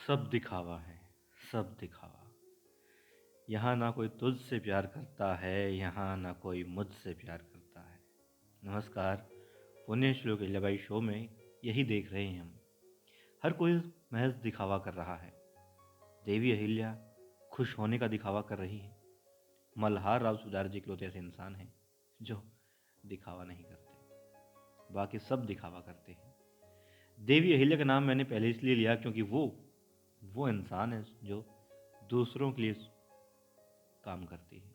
सब दिखावा है, सब दिखावा। यहाँ ना कोई तुझसे प्यार करता है, यहाँ ना कोई मुझसे प्यार करता है। नमस्कार, पुण्य श्लोक अहिल्याबाई शो में यही देख रहे हैं हम। हर कोई महज दिखावा कर रहा है। देवी अहिल्या खुश होने का दिखावा कर रही है। मल्हार राव सुधार जी इकलौते ऐसे इंसान हैं जो दिखावा नहीं करते, बाकी सब दिखावा करते हैं। देवी अहिल्या का नाम मैंने पहले इसलिए लिया क्योंकि वो इंसान है जो दूसरों के लिए काम करती है,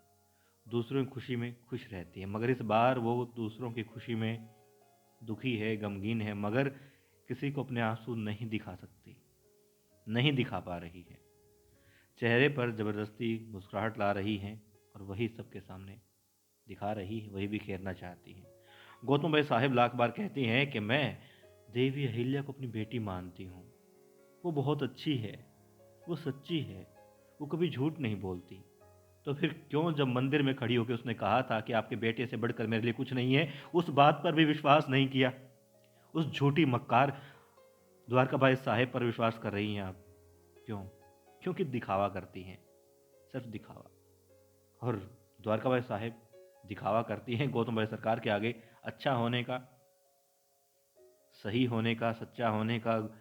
दूसरों की खुशी में खुश रहती है। मगर इस बार वो दूसरों की खुशी में दुखी है, गमगीन है, मगर किसी को अपने आंसू नहीं दिखा सकती, नहीं दिखा पा रही है। चेहरे पर ज़बरदस्ती मुस्कुराहट ला रही है और वही सबके सामने दिखा रही है, वही बिखेरना चाहती है। गौतम भाई साहिब लाख बार कहती हैं कि मैं देवी अहिल्या को अपनी बेटी मानती हूँ। वो बहुत अच्छी है, वो सच्ची है, वो कभी झूठ नहीं बोलती। तो फिर क्यों जब मंदिर में खड़ी होकर उसने कहा था कि आपके बेटे से बढ़कर मेरे लिए कुछ नहीं है, उस बात पर भी विश्वास नहीं किया? उस झूठी मक्कार द्वारकाबाई साहेब पर विश्वास कर रही हैं आप। क्यों? क्योंकि दिखावा करती हैं, सिर्फ दिखावा। और द्वारकाबाई साहेब दिखावा करती हैं गौतम भाई सरकार के आगे अच्छा होने का, सही होने का, सच्चा होने का,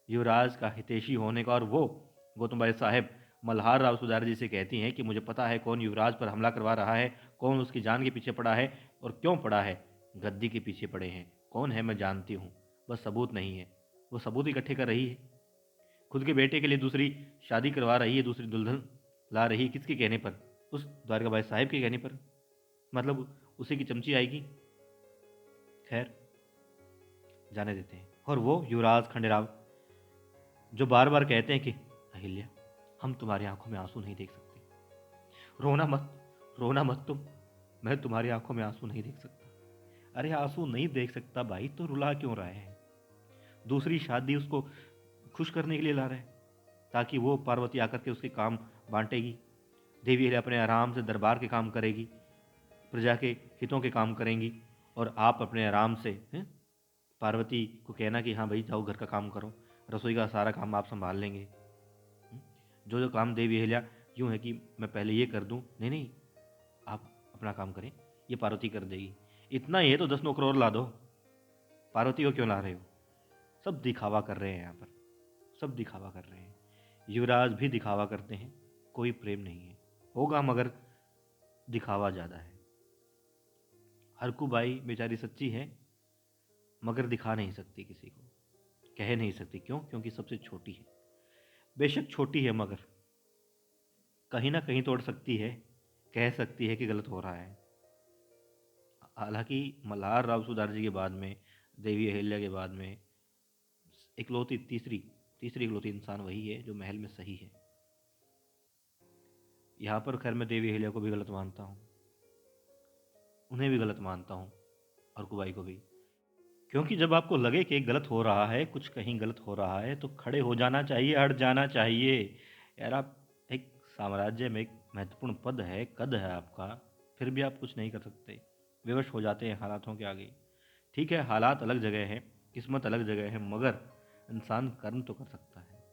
युवराज का हितैषी होने का। और वो गौतम भाई साहेब मल्हार राव सुधार जी से कहती हैं कि मुझे पता है कौन युवराज पर हमला करवा रहा है, कौन उसकी जान के पीछे पड़ा है और क्यों पड़ा है। गद्दी के पीछे पड़े हैं, कौन है मैं जानती हूँ, बस सबूत नहीं है। वो सबूत इकट्ठे कर रही है, खुद के बेटे के लिए दूसरी शादी करवा रही है, दूसरी दुल्हन ला रही है। किसके कहने पर? उस द्वारकाबाई साहिब के कहने पर। मतलब उसी की चमची आएगी। खैर, जाने देते हैं। और वो युवराज खंडेराव जो बार बार कहते हैं कि अहिल्या, हम तुम्हारी आंखों में आंसू नहीं देख सकते, रोना मत, रोना मत तुम, मैं तुम्हारी आंखों में आंसू नहीं देख सकता। अरे आंसू नहीं देख सकता भाई तो रुला क्यों रहे हैं? दूसरी शादी उसको खुश करने के लिए ला रहे हैं, ताकि वो पार्वती आकर के उसके काम बांटेगी। देवी अहिल्या अपने आराम से दरबार के काम करेगी, प्रजा के हितों के काम करेंगी, और आप अपने आराम से पार्वती को कहना कि हाँ भाई जाओ घर का काम करो, रसोई का सारा काम आप संभाल लेंगे। जो जो काम देवी अहिल्या यूँ है कि मैं पहले ये कर दूँ, नहीं नहीं आप अपना काम करें, ये पार्वती कर देगी। इतना ही है तो 10 नौकर और ला दो, पार्वती को क्यों ला रहे हो? सब दिखावा कर रहे हैं यहाँ पर, सब दिखावा कर रहे हैं। युवराज भी दिखावा करते हैं, कोई प्रेम नहीं है, होगा मगर दिखावा ज़्यादा है। हरकूबाई बेचारी सच्ची है मगर दिखा नहीं सकती किसी को, कह नहीं सकती। क्यों? क्योंकि सबसे छोटी है। बेशक छोटी है मगर कहीं ना कहीं तोड़ सकती है, कह सकती है कि गलत हो रहा है। हालांकि मल्हार राव सुधार जी के बाद में, देवी अहिल्या के बाद में इकलौती तीसरी तीसरी इकलौती इंसान वही है जो महल में सही है। यहाँ पर खैर मैं देवी अहिल्या को भी गलत मानता हूँ, उन्हें भी गलत मानता हूँ, और कुबाई को भी। क्योंकि जब आपको लगे कि गलत हो रहा है, कुछ कहीं गलत हो रहा है, तो खड़े हो जाना चाहिए, हट जाना चाहिए। यार आप एक साम्राज्य में एक महत्वपूर्ण पद है, कद है आपका, फिर भी आप कुछ नहीं कर सकते, विवश हो जाते हैं हालातों के आगे। ठीक है, हालात अलग जगह है, किस्मत अलग जगह है, मगर इंसान कर्म तो कर सकता है।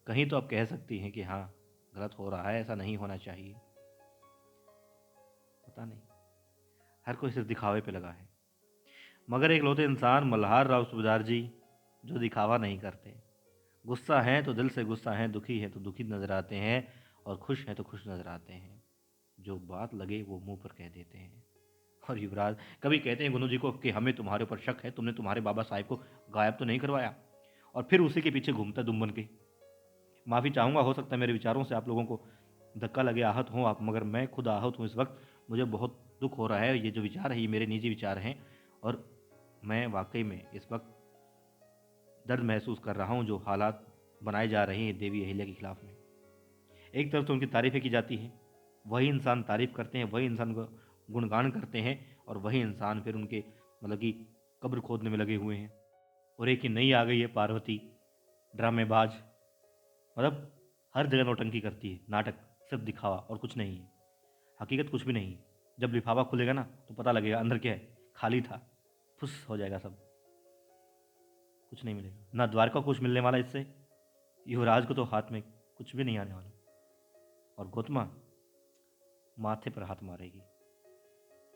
कहीं तो आप कह सकती हैं कि हाँ गलत हो रहा है, ऐसा नहीं होना चाहिए। पता नहीं, हर कोई सिर्फ दिखावे पे लगा है। मगर एक लौते इंसान मल्हार राव सूबेदार जी जो दिखावा नहीं करते, गुस्सा हैं तो दिल से गुस्सा हैं, दुखी हैं तो दुखी नज़र आते हैं, और खुश हैं तो खुश नज़र आते हैं। जो बात लगे वो मुंह पर कह देते हैं। और युवराज कभी कहते हैं गुनु जी को कि हमें तुम्हारे ऊपर शक है, तुमने तुम्हारे बाबा साहिब को गायब तो नहीं करवाया, और फिर उसी के पीछे घूमता दुम बन के। माफ़ी चाहूँगा, हो सकता है मेरे विचारों से आप लोगों को धक्का लगे, आहत हों आप, मगर मैं खुद आहत हूँ इस वक्त। मुझे बहुत दुख हो रहा है। ये जो विचार है ये मेरे निजी विचार हैं, और मैं वाकई में इस वक्त दर्द महसूस कर रहा हूँ जो हालात बनाए जा रहे हैं देवी अहिल्या के खिलाफ में। एक तरफ तो उनकी तारीफ़ें की जाती हैं, वही इंसान तारीफ़ करते हैं, वही इंसान को गुणगान करते हैं, और वही इंसान फिर उनके मतलब कि कब्र खोदने में लगे हुए हैं। और एक ही नई आ गई है पार्वती, ड्रामेबाज, मतलब हर जगह नौटंकी करती है, नाटक, सिर्फ दिखावा और कुछ नहीं है, हकीकत कुछ भी नहीं है। जब लिफाफा खुलेगा ना तो पता लगेगा अंदर क्या है, खाली था, फुस हो जाएगा सब, कुछ नहीं मिलेगा। ना द्वारका को कुछ मिलने वाला इससे, युवराज को तो हाथ में कुछ भी नहीं आने वाला और गौतमा माथे पर हाथ मारेगी।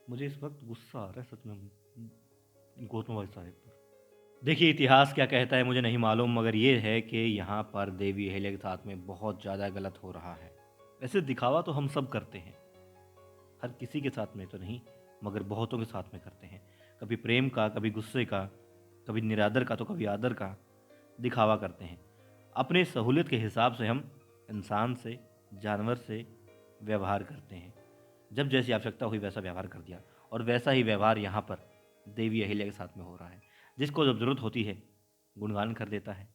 मुझे इस वक्त गुस्सा आ रहा है सच में गौतम भाई साहब पर। देखिए, इतिहास क्या कहता है मुझे नहीं मालूम, मगर ये है कि यहाँ पर देवी अहिल्या के साथ में बहुत ज़्यादा गलत हो रहा है। वैसे दिखावा तो हम सब करते हैं, हर किसी के साथ में तो नहीं, मगर बहुतों के साथ में करते हैं। कभी प्रेम का, कभी गुस्से का, कभी निरादर का तो कभी आदर का दिखावा करते हैं। अपने सहूलियत के हिसाब से हम इंसान से, जानवर से व्यवहार करते हैं। जब जैसी आवश्यकता हुई वैसा व्यवहार कर दिया, और वैसा ही व्यवहार यहाँ पर देवी अहिल्या के साथ में हो रहा है। जिसको जब ज़रूरत होती है गुणगान कर देता है,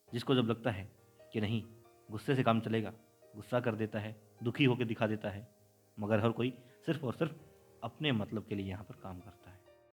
जिसको जब लगता है कि नहीं गुस्से से काम चलेगा गुस्सा कर देता है, दुखी होकर दिखा देता है। मगर हर कोई सिर्फ और सिर्फ अपने मतलब के लिए यहाँ पर काम करता है।